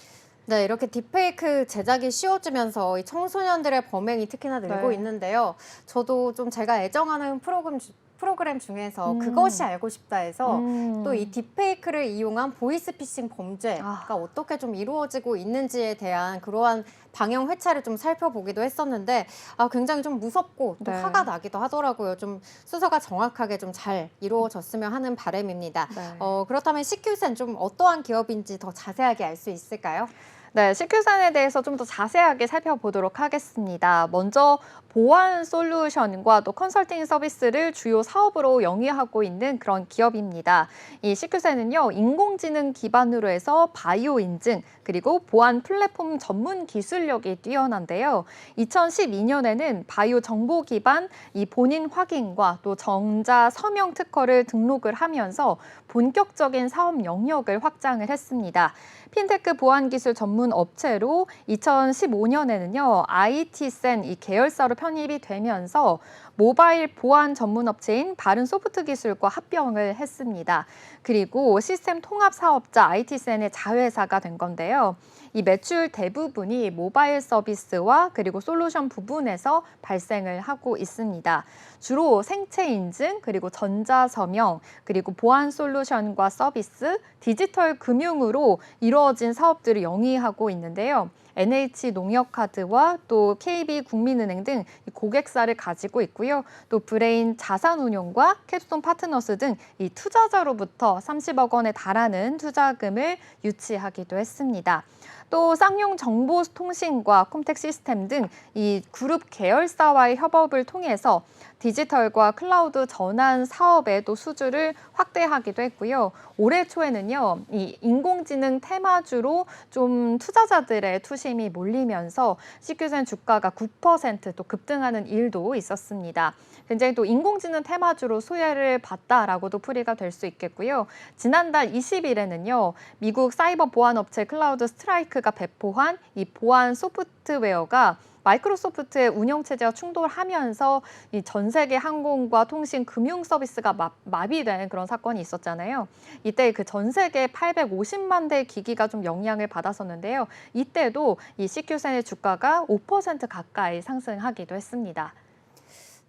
S1: 네, 이렇게 딥페이크 제작이 쉬워지면서 이 청소년들의 범행이 특히나 늘고
S2: 네.
S1: 있는데요. 저도 좀 제가 애정하는 프로그램 중에서 그것이 알고 싶다 해서 또 이 딥페이크를 이용한 보이스피싱 범죄가 어떻게 좀 이루어지고 있는지에 대한 그러한 방영 회차를 좀 살펴보기도 했었는데 굉장히 좀 무섭고 또
S2: 네.
S1: 화가 나기도 하더라고요. 좀 수사가 정확하게 좀 잘 이루어졌으면 하는 바람입니다.
S2: 네.
S1: 그렇다면 CQ센 좀 어떠한 기업인지 더 자세하게 알 수 있을까요?
S2: 네, CQ센에 대해서 좀 더 자세하게 살펴보도록 하겠습니다. 먼저 보안 솔루션과 또 컨설팅 서비스를 주요 사업으로 영위하고 있는 그런 기업입니다. 이 CQ센은요, 인공지능 기반으로 해서 바이오 인증, 그리고 보안 플랫폼 전문 기술력이 뛰어난데요. 2012년에는 바이오 정보 기반 이 본인 확인과 또 정자 서명 특허를 등록을 하면서 본격적인 사업 영역을 확장을 했습니다. 핀테크 보안 기술 전문 업체로 2015년에는요, IT센 이 계열사로 편입이 되면서 모바일 보안 전문 업체인 바른소프트기술과 합병을 했습니다. 그리고 시스템 통합 사업자 IT센의 자회사가 된 건데요. 이 매출 대부분이 모바일 서비스와 그리고 솔루션 부분에서 발생을 하고 있습니다. 주로 생체 인증, 그리고 전자 서명, 그리고 보안 솔루션과 서비스, 디지털 금융으로 이루어진 사업들을 영위하고 있는데요. NH농협카드와 또 KB국민은행 등 고객사를 가지고 있고요. 또 브레인 자산운용과 캡스톤 파트너스 등 이 투자자로부터 30억 원에 달하는 투자금을 유치하기도 했습니다. 또 쌍용 정보통신과 콤텍 시스템 등 이 그룹 계열사와의 협업을 통해서 디지털과 클라우드 전환 사업의 또 수주를 확대하기도 했고요. 올해 초에는요, 이 인공지능 테마주로 좀 투자자들의 투심이 몰리면서 CQ센 주가가 9% 또 급등하는 일도 있었습니다. 굉장히 또 인공지능 테마주로 수혜를 봤다라고도 풀이가 될 수 있겠고요. 지난달 20일에는요, 미국 사이버 보안 업체 클라우드 스트라이크가 배포한 이 보안 소프트웨어가 마이크로소프트의 운영체제와 충돌하면서 이 전 세계 항공과 통신 금융 서비스가 마비되는 그런 사건이 있었잖아요. 이때 그 전 세계 850만 대 기기가 좀 영향을 받았었는데요. 이때도 이 CQ센의 주가가 5% 가까이 상승하기도 했습니다.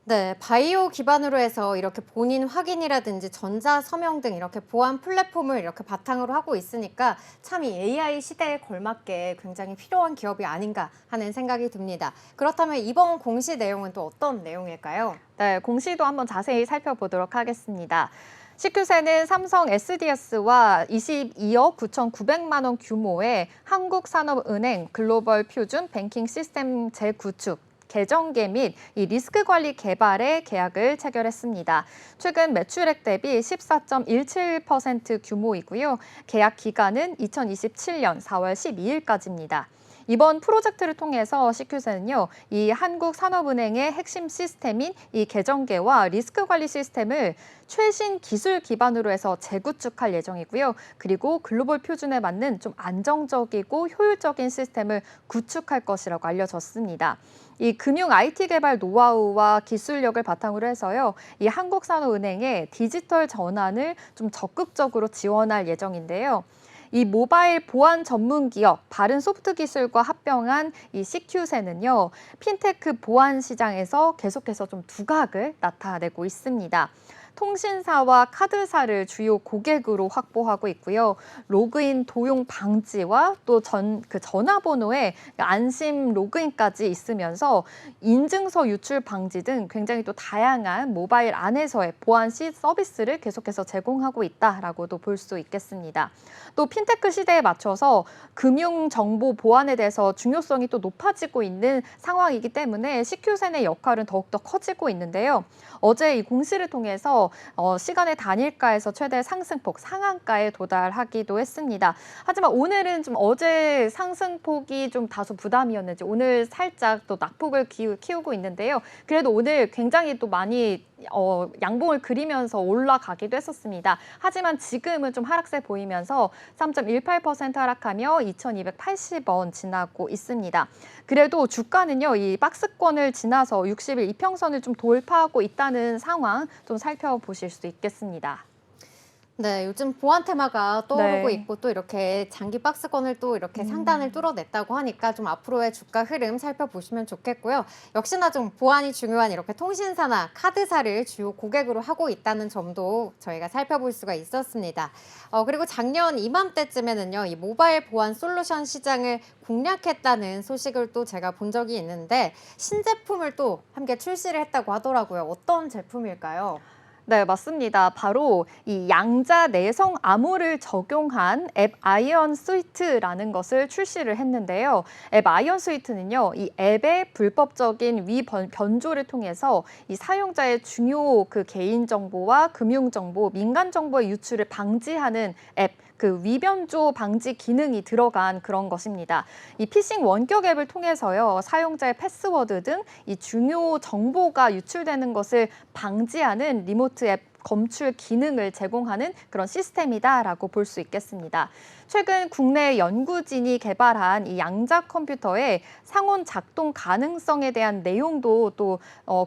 S1: 네, 바이오 기반으로 해서 이렇게 본인 확인이라든지 전자 서명 등 이렇게 보안 플랫폼을 이렇게 바탕으로 하고 있으니까 참 이 AI 시대에 걸맞게 굉장히 필요한 기업이 아닌가 하는 생각이 듭니다. 그렇다면 이번 공시 내용은 또 어떤 내용일까요?
S2: 네, 공시도 한번 자세히 살펴보도록 하겠습니다. CQ센은 삼성 SDS와 22억 9,900만 원 규모의 한국산업은행 글로벌 표준 뱅킹 시스템 재구축, 개정계 및 이 리스크 관리 개발에 계약을 체결했습니다. 최근 매출액 대비 14.17% 규모이고요. 계약 기간은 2027년 4월 12일까지입니다. 이번 프로젝트를 통해서 CQ센은요, 이 한국산업은행의 핵심 시스템인 이 계정계와 리스크 관리 시스템을 최신 기술 기반으로 해서 재구축할 예정이고요. 그리고 글로벌 표준에 맞는 좀 안정적이고 효율적인 시스템을 구축할 것이라고 알려졌습니다. 이 금융 IT 개발 노하우와 기술력을 바탕으로 해서요, 이 한국산업은행의 디지털 전환을 좀 적극적으로 지원할 예정인데요. 이 모바일 보안 전문 기업 바른소프트기술과 합병한 이 CQ센은요, 핀테크 보안 시장에서 계속해서 좀 두각을 나타내고 있습니다. 통신사와 카드사를 주요 고객으로 확보하고 있고요. 로그인 도용 방지와 또 전화번호에 안심 로그인까지 있으면서 인증서 유출 방지 등 굉장히 또 다양한 모바일 안에서의 보안 서비스를 계속해서 제공하고 있다라고도 볼 수 있겠습니다. 또 핀테크 시대에 맞춰서 금융 정보 보안에 대해서 중요성이 또 높아지고 있는 상황이기 때문에 CQ센의 역할은 더욱더 커지고 있는데요. 어제 이 공시를 통해서 되면서 시간의 단일가에서 최대 상승폭 상한가에 도달하기도 했습니다. 하지만 오늘은 좀 어제 상승폭이 좀 다소 부담이었는지 오늘 살짝 또 낙폭을 키우고 있는데요. 그래도 오늘 굉장히 또 많이 양봉을 그리면서 올라가기도 했었습니다. 하지만 지금은 좀 하락세 보이면서 3.18% 하락하며 2,280원 지나고 있습니다. 그래도 주가는요, 이 박스권을 지나서 60일 이평선을 좀 돌파하고 있다는 상황 좀 살펴보실 수 있겠습니다.
S1: 네, 요즘 보안 테마가 떠오르고
S2: 네.
S1: 있고 또 이렇게 장기 박스권을 또 이렇게 상단을 뚫어냈다고 하니까 좀 앞으로의 주가 흐름 살펴보시면 좋겠고요. 역시나 좀 보안이 중요한 이렇게 통신사나 카드사를 주요 고객으로 하고 있다는 점도 저희가 살펴볼 수가 있었습니다. 그리고 작년 이맘때쯤에는요, 이 모바일 보안 솔루션 시장을 공략했다는 소식을 또 제가 본 적이 있는데 신제품을 또 함께 출시를 했다고 하더라고요. 어떤 제품일까요?
S2: 네, 맞습니다. 바로 이 양자 내성 암호를 적용한 앱 아이언 스위트라는 것을 출시를 했는데요. 앱 아이언 스위트는요, 이 앱의 불법적인 변조를 통해서 이 사용자의 중요 그 개인 정보와 금융 정보, 민간 정보의 유출을 방지하는 앱, 그 위변조 방지 기능이 들어간 그런 것입니다. 이 피싱 원격 앱을 통해서요, 사용자의 패스워드 등 이 중요 정보가 유출되는 것을 방지하는 리모트 앱 검출 기능을 제공하는 그런 시스템이다라고 볼 수 있겠습니다. 최근 국내 연구진이 개발한 이 양자 컴퓨터의 상온 작동 가능성에 대한 내용도 또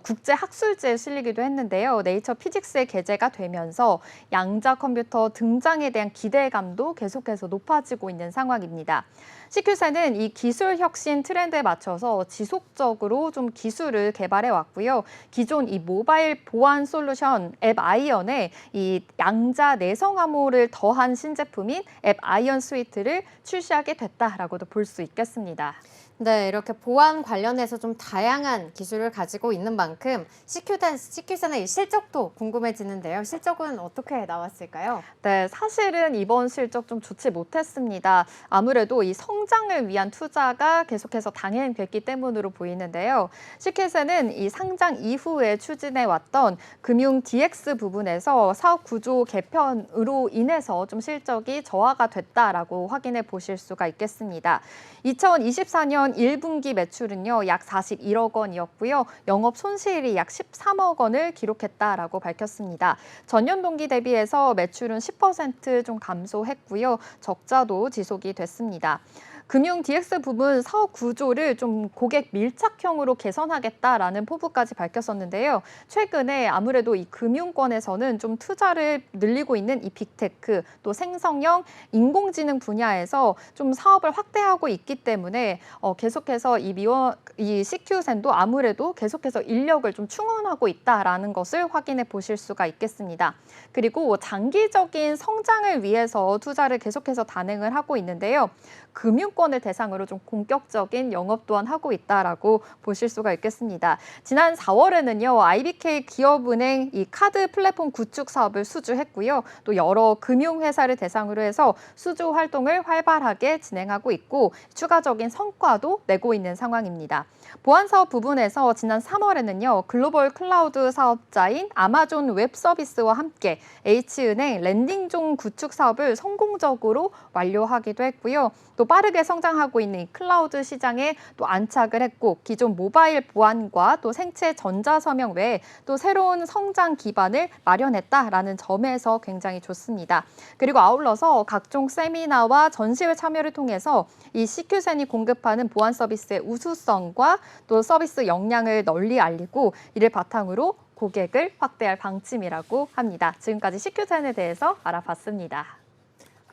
S2: 국제 학술지에 실리기도 했는데요. 네이처 피직스에 게재가 되면서 양자 컴퓨터 등장에 대한 기대감도 계속해서 높아지고 있는 상황입니다. CQ사는 이 기술 혁신 트렌드에 맞춰서 지속적으로 좀 기술을 개발해 왔고요. 기존 이 모바일 보안 솔루션 앱 아이언에 이 양자 내성 암호를 더한 신제품인 앱 아이언 스위트를 출시하게 됐다라고도 볼 수 있겠습니다.
S1: 네, 이렇게 보안 관련해서 좀 다양한 기술을 가지고 있는 만큼 CQ사의 이 실적도 궁금해지는데요. 실적은 어떻게 나왔을까요?
S2: 네, 사실은 이번 실적 좀 좋지 못했습니다. 아무래도 이 성장을 위한 투자가 계속해서 단행됐기 때문으로 보이는데요. 시켓에는 이 상장 이후에 추진해 왔던 금융 DX 부분에서 사업 구조 개편으로 인해서 좀 실적이 저하가 됐다라고 확인해 보실 수가 있겠습니다. 2024년 1분기 매출은요, 약 41억 원이었고요. 영업 손실이 약 13억 원을 기록했다라고 밝혔습니다. 전년 동기 대비해서 매출은 10% 감소했고요. 적자도 지속이 됐습니다. 금융 DX 부분 사업 구조를 좀 고객 밀착형으로 개선하겠다라는 포부까지 밝혔었는데요. 최근에 아무래도 이 금융권에서는 좀 투자를 늘리고 있는 이 빅테크, 또 생성형 인공지능 분야에서 좀 사업을 확대하고 있기 때문에 계속해서 이 CQ센도 아무래도 계속해서 인력을 좀 충원하고 있다라는 것을 확인해 보실 수가 있겠습니다. 그리고 장기적인 성장을 위해서 투자를 계속해서 단행을 하고 있는데요. 금융권을 대상으로 좀 본격적인 영업 또한 하고 있다라고 보실 수가 있겠습니다. 지난 4월에는요, IBK 기업은행 이 카드 플랫폼 구축 사업을 수주했고요. 또 여러 금융회사를 대상으로 해서 수주 활동을 활발하게 진행하고 있고 추가적인 성과도 내고 있는 상황입니다. 보안 사업 부분에서 지난 3월에는요, 글로벌 클라우드 사업자인 아마존 웹 서비스와 함께 H은행 랜딩존 구축 사업을 성공적으로 완료하기도 했고요. 또 빠르게 성장하고 있는 이 클라우드 시장에 또 안착을 했고 기존 모바일 보안과 또 생체 전자서명 외에 또 새로운 성장 기반을 마련했다라는 점에서 굉장히 좋습니다. 그리고 아울러서 각종 세미나와 전시회 참여를 통해서 이 CQ센이 공급하는 보안 서비스의 우수성과 또 서비스 역량을 널리 알리고 이를 바탕으로 고객을 확대할 방침이라고 합니다. 지금까지 CQ센에 대해서 알아봤습니다.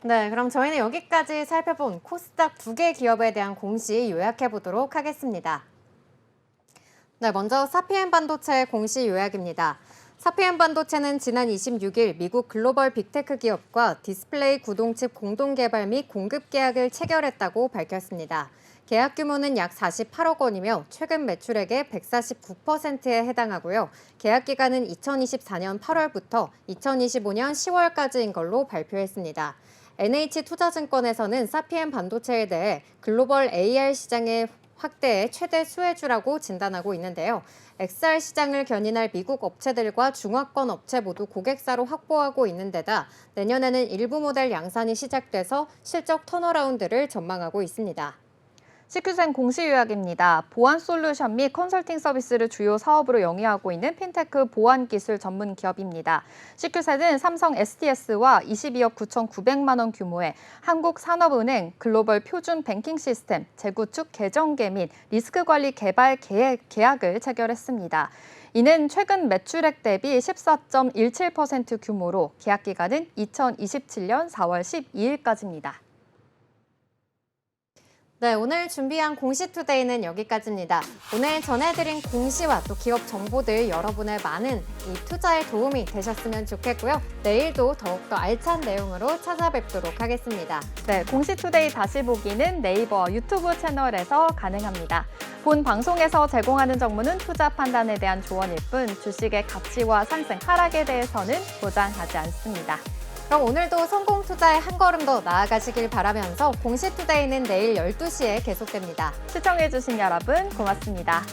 S1: 네, 그럼 저희는 여기까지 살펴본 코스닥 2개 기업에 대한 공시 요약해 보도록 하겠습니다. 네, 먼저 사피엔 반도체 공시 요약입니다. 사피엔 반도체는 지난 26일 미국 글로벌 빅테크 기업과 디스플레이 구동칩 공동 개발 및 공급 계약을 체결했다고 밝혔습니다. 계약 규모는 약 48억 원이며 최근 매출액의 149%에 해당하고요. 계약 기간은 2024년 8월부터 2025년 10월까지인 걸로 발표했습니다. NH투자증권에서는 사피엔 반도체에 대해 글로벌 AR 시장의 확대의 최대 수혜주라고 진단하고 있는데요. XR 시장을 견인할 미국 업체들과 중화권 업체 모두 고객사로 확보하고 있는 데다 내년에는 일부 모델 양산이 시작돼서 실적 턴어라운드를 전망하고 있습니다.
S2: CQ생 공시 요약입니다. 보안 솔루션 및 컨설팅 서비스를 주요 사업으로 영위하고 있는 핀테크 보안 기술 전문 기업입니다. CQ생은 삼성 STS와 22억 9,900만 원 규모의 한국산업은행 글로벌 표준 뱅킹 시스템 재구축 개정계 및 리스크 관리 개발 계약을 체결했습니다. 이는 최근 매출액 대비 14.17% 규모로 계약 기간은 2027년 4월 12일까지입니다.
S1: 네, 오늘 준비한 공시투데이는 여기까지입니다. 오늘 전해드린 공시와 또 기업 정보들 여러분의 많은 이 투자에 도움이 되셨으면 좋겠고요. 내일도 더욱더 알찬 내용으로 찾아뵙도록 하겠습니다.
S2: 네, 공시투데이 다시 보기는 네이버 유튜브 채널에서 가능합니다. 본 방송에서 제공하는 정보는 투자 판단에 대한 조언일 뿐 주식의 가치와 상승, 하락에 대해서는 보장하지 않습니다.
S1: 그럼 오늘도 성공 투자에 한 걸음 더 나아가시길 바라면서 공시투데이는 내일 12시에 계속됩니다.
S2: 시청해주신 여러분 고맙습니다.